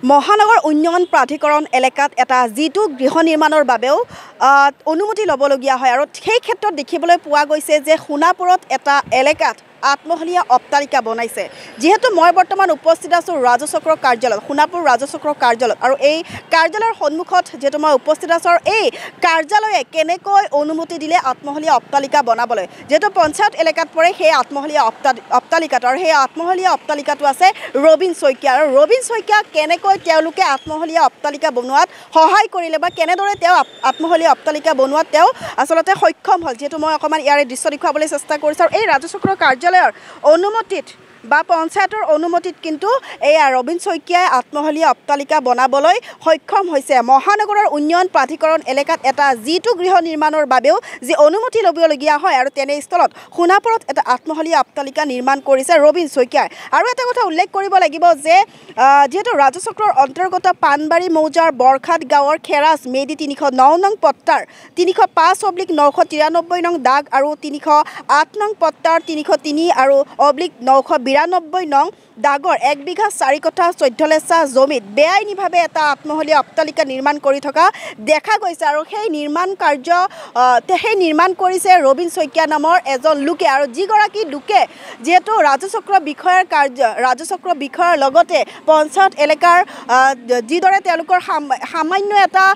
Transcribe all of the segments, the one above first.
মহানগৰ উন্নয়ন প্ৰাধিকৰণ এলেকাত এটা যিটো গৃহ নিৰ্মাণৰ বাবেও অনুমতি ল'বলগীয়া হয় আৰু সেই ক্ষেত্ৰত দেখিবলৈ পোৱা গৈছে যে সোণাপুৰত এটা এলেকাত আত্মহলীয়া অট্টালিকা বনাইছে। যেহেতু মই বৰ্তমান উপস্থিত আছোঁ ৰাজচক্ৰ কাৰ্যালয়ত, সোণাপুৰ ৰাজচক্ৰ কাৰ্যালয়ত, আৰু এই কাৰ্যালয়ৰ সন্মুখত যেহেতু মই উপস্থিত আছোঁ আৰু এই কাৰ্যালয়ে কেনেকৈ অনুমতি দিলে আত্মহলীয়া অট্টালিকা বনাবলৈ। যেহেতু পঞ্চায়ত এলেকাত পৰে সেই আত্মহলীয়া অট্টালিকাটো, আৰু সেই আত্মহলীয়া অট্টালিকাটো আছে ৰবীন শইকীয়া। আৰু ৰবীন শইকীয়া কেনেকৈ তেওঁলোকে আত্মহলীয়া অট্টালিকা বনোৱাত সহায় কৰিলে বা কেনেদৰে তেওঁ আত্মহলীয়া অট্টালিকা বনোৱাত তেওঁ আচলতে সক্ষম হ'ল, যিহেতু মই অকণমান ইয়াৰে দৃশ্য দেখুৱাবলৈ চেষ্টা কৰিছোঁ। আৰু এই ৰাজচক্ৰ কাৰ্যালয়ৰ অনুমতিত বা পঞ্চায়তৰ অনুমতিত কিন্তু এয়া ৰবীন শইকীয়াই আত্মহলীয়া অট্টালিকা বনাবলৈ সক্ষম হৈছে। মহানগৰৰ উন্নয়ন প্ৰাধিকৰণ এলেকাত এটা যিটো গৃহ নিৰ্মাণৰ বাবেও যি অনুমতি ল'বলগীয়া হয়, আৰু তেনেস্থলত সোণাপুৰত এটা আত্মহলীয়া অট্টালিকা নিৰ্মাণ কৰিছে ৰবীন শইকীয়াই। আৰু এটা কথা উল্লেখ কৰিব লাগিব যে যিহেতু ৰাজচক্ৰৰ অন্তৰ্গত পাণবাৰী মৌজাৰ বৰখাট গাঁৱৰ খেৰাজ মেডি 309 নং পট্টাৰ 305/993 নং দাগ আৰু 308 নং পট্টাৰ 303 আৰু /992 নং দাগৰ 1 বিঘা 4 কঠা 14 লেচা জমিত বেআইনীভাৱে এটা আত্মহলীয়া অট্টালিকা নিৰ্মাণ কৰি থকা দেখা গৈছে। আৰু সেই নিৰ্মাণ কৰিছে ৰবীন শইকীয়া নামৰ এজন লোকে। আৰু যিগৰাকী লোকে যিহেতু ৰাজচক্ৰ বিষয়াৰ লগতে পঞ্চায়ত এলেকাৰ যিদৰে তেওঁলোকৰ সামান্য এটা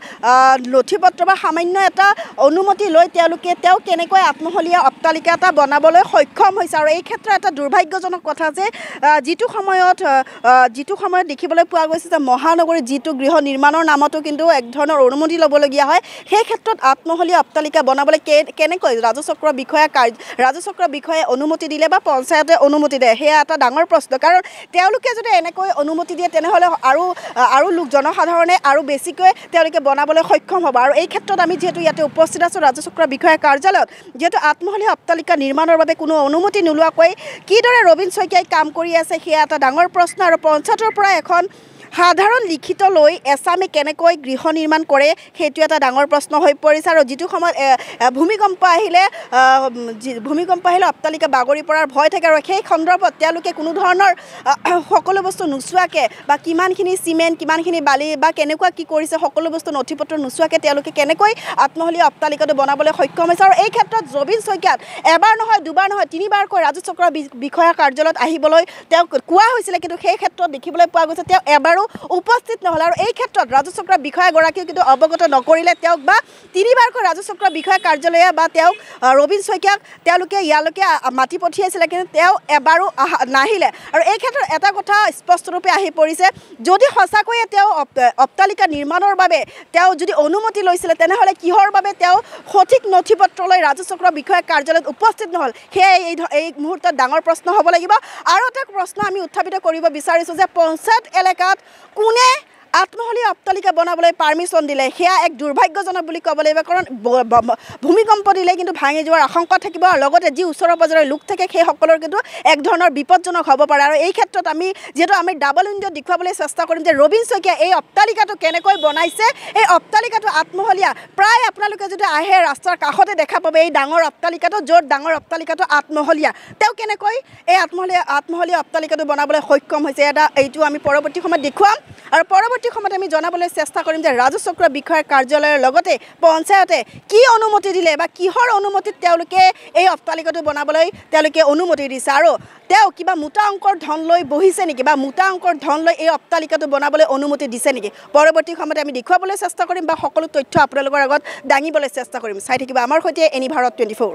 নথি পত্ৰ বা সামান্য এটা অনুমতি লৈ তেওঁ কেনেকৈ আত্মহলীয়া অট্টালিকা এটা বনাবলৈ সক্ষম হৈছে। আৰু এই ক্ষেত্ৰত এটা দুৰ্ভাগ্যজনক কথা যে যিটো সময়ত দেখিবলৈ পোৱা গৈছে যে মহানগৰীৰ যিটো গৃহ নিৰ্মাণৰ নামতো কিন্তু এক ধৰণৰ অনুমতি ল'বলগীয়া হয়, সেই ক্ষেত্ৰত আত্মহলীয়া অট্টালিকা বনাবলৈ কেনেকৈ ৰাজচক্ৰ বিষয়াই অনুমতি দিলে বা পঞ্চায়তে অনুমতি দিয়ে, সেয়া এটা ডাঙৰ প্ৰশ্ন। কাৰণ তেওঁলোকে যদি এনেকৈ অনুমতি দিয়ে তেনেহ'লে আৰু জনসাধাৰণে আৰু বেছিকৈ তেওঁলোকে বনাবলৈ সক্ষম হ'ব। আৰু এই ক্ষেত্ৰত আমি যিহেতু ইয়াতে উপস্থিত আছোঁ ৰাজচক্ৰ বিষয়া কাৰ্যালয়ত, যিহেতু আত্মহলীয়া অট্টালিকা নিৰ্মাণৰ বাবে কোনো অনুমতি নোলোৱাকৈ কিদৰে ৰবীন শইকীয়াই কাম কৰি আছে সেয়া এটা ডাঙৰ প্ৰশ্ন। আৰু পঞ্চায়তৰ পৰা এখন সাধাৰণ লিখিত লৈ এছামে কেনেকৈ গৃহ নিৰ্মাণ কৰে সেইটো এটা ডাঙৰ প্ৰশ্ন হৈ পৰিছে। আৰু যিটো সময়ত ভূমিকম্প আহিলে অট্টালিকা বাগৰি পৰাৰ ভয় থাকে, আৰু সেই সন্দৰ্ভত তেওঁলোকে কোনো ধৰণৰ সকলো বস্তু নোচোৱাকৈ বা কিমানখিনি চিমেণ্ট, কিমানখিনি বালি বা কেনেকুৱা কি কৰিছে সকলো বস্তু নথি পত্ৰ নোচোৱাকৈ তেওঁলোকে কেনেকৈ আত্মহলীয়া অট্টালিকাটো বনাবলৈ সক্ষম হৈছে। আৰু এই ক্ষেত্ৰত ৰবীন শইকীয়াক এবাৰ নহয়, দুবাৰ নহয়, তিনিবাৰকৈ ৰাজচক্ৰ বিষয়া কাৰ্যালয়ত আহিবলৈ তেওঁক কোৱা হৈছিলে, কিন্তু সেই ক্ষেত্ৰত দেখিবলৈ পোৱা গৈছে তেওঁ এবাৰো উপস্থিত নহ'ল। আৰু এই ক্ষেত্ৰত ৰাজচক্ৰ বিষয়াগৰাকীয়েও কিন্তু অৱগত নকৰিলে তেওঁক, বা তিনিবাৰকৈ ৰাজচক্ৰ বিষয়া কাৰ্যালয়ে বা তেওঁক ৰবীন শইকীয়াক তেওঁলোকে ইয়ালৈকে মাতি পঠিয়াইছিলে, কিন্তু তেওঁ এবাৰো নাহিলে। আৰু এই ক্ষেত্ৰত এটা কথা স্পষ্টৰূপে আহি পৰিছে, যদি সঁচাকৈয়ে তেওঁ অট্টালিকা নিৰ্মাণৰ বাবে তেওঁ যদি অনুমতি লৈছিলে তেনেহ'লে কিহৰ বাবে তেওঁ সঠিক নথি পত্ৰ লৈ ৰাজচক্ৰ বিষয়া কাৰ্যালয়ত উপস্থিত নহ'ল, সেয়াই এই মুহূৰ্তত ডাঙৰ প্ৰশ্ন হ'ব লাগিব। আৰু এটা প্ৰশ্ন আমি উত্থাপিত কৰিব বিচাৰিছোঁ যে পঞ্চায়ত এলেকাত কোনে আত্মহলীয়া অট্টালিকা বনাবলৈ পাৰ্মিশ্যন দিলে, সেয়া এক দুৰ্ভাগ্যজনক বুলি ক'ব লাগিব। কাৰণ ভূমিকম্প দিলে কিন্তু ভাঙি যোৱাৰ আশংকা থাকিব, আৰু লগতে যি ওচৰৰ পাজৰৰ লোক থাকে সেইসকলৰ কিন্তু এক ধৰণৰ বিপদজনক হ'ব পাৰে। আৰু এই ক্ষেত্ৰত যিহেতু আমি ডাবল উইণ্ডত দেখুৱাবলৈ চেষ্টা কৰিম যে ৰবীন শইকীয়া এই অট্টালিকাটো কেনেকৈ বনাইছে। এই অট্টালিকাটো আত্মহলীয়া, প্ৰায় আপোনালোকে যদি আহে ৰাস্তাৰ কাষতে দেখা পাব এই ডাঙৰ অট্টালিকাটো, য'ত ডাঙৰ অট্টালিকাটো আত্মহলীয়া। তেওঁ কেনেকৈ এই আত্মহলীয়া অট্টালিকাটো বনাবলৈ সক্ষম হৈছে এইটো আমি পৰৱৰ্তী সময়ত দেখুৱাম। আৰু পৰৱৰ্তী সময়ত আমি জনাবলৈ চেষ্টা কৰিম যে ৰাজচক্ৰ বিষয়াৰ কাৰ্যালয়ৰ লগতে পঞ্চায়তে কি অনুমতি দিলে বা কিহৰ অনুমতিত তেওঁলোকে এই অট্টালিকাটো বনাবলৈ তেওঁলোকে অনুমতি দিছে, আৰু তেওঁ কিবা মোটা অংকৰ ধন লৈ বহিছে নেকি বা মোটা অংকৰ ধন লৈ এই অট্টালিকাটো বনাবলৈ অনুমতি দিছে নেকি, পৰৱৰ্তী সময়ত আমি দেখুৱাবলৈ চেষ্টা কৰিম বা সকলো তথ্য আপোনালোকৰ আগত দাঙিবলৈ চেষ্টা কৰিম। চাই থাকিব আমাৰ সৈতে এনি ভাৰত 24।